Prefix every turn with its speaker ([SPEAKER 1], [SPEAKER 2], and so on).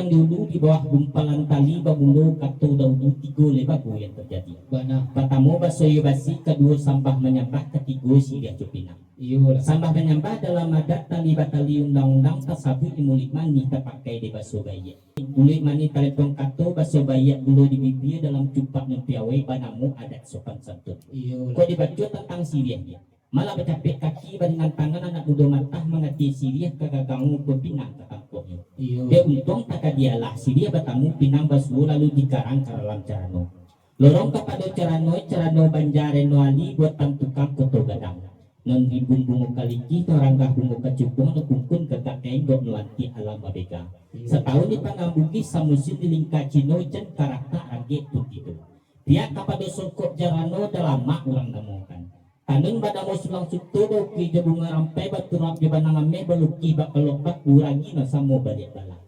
[SPEAKER 1] yang dulu di bawah gumpalan tali babulo kato daudu tigo lebago yang terjadi.
[SPEAKER 2] Bana.
[SPEAKER 1] Pertama basoyo basi, kedua sampah menyambah, ketiga siriah cupinang.
[SPEAKER 2] Iyo.
[SPEAKER 1] Sampah menyambah dalam adat tali batali undang-undang tasabu imulik mani terpakai di baso bayi. Mulik mani telepon kato baso bayi dulu di bibir dalam cupak nempiawai banamu adat sopan santun.
[SPEAKER 2] Iyo.
[SPEAKER 1] Kau dibaca tentang siriah dia. Malah bercapek kaki dengan tangan anak muda matah mengati siriah kakak kamu berpinang ke kampungnya.
[SPEAKER 2] Iyo.
[SPEAKER 1] Dia untung tak dialah siriah bertamu pinang basu lalu dikarang ke dalam carano. Lorong kepada carano banjare noali buat tukang koto gadang. Non ribung bungo kaliki orang gah bungo kacupung no kungkun gagak enggok nuanti alam babeka. Setahun di pangambuki samusin di lingka cino jen karakta age itu. Dia kepada sokok jarano dalam mak orang namukan. Tanun pada mo sulang suto ki bunga rampai baturap di banang ame baluki bak pelok bak uragi na samo balik bala.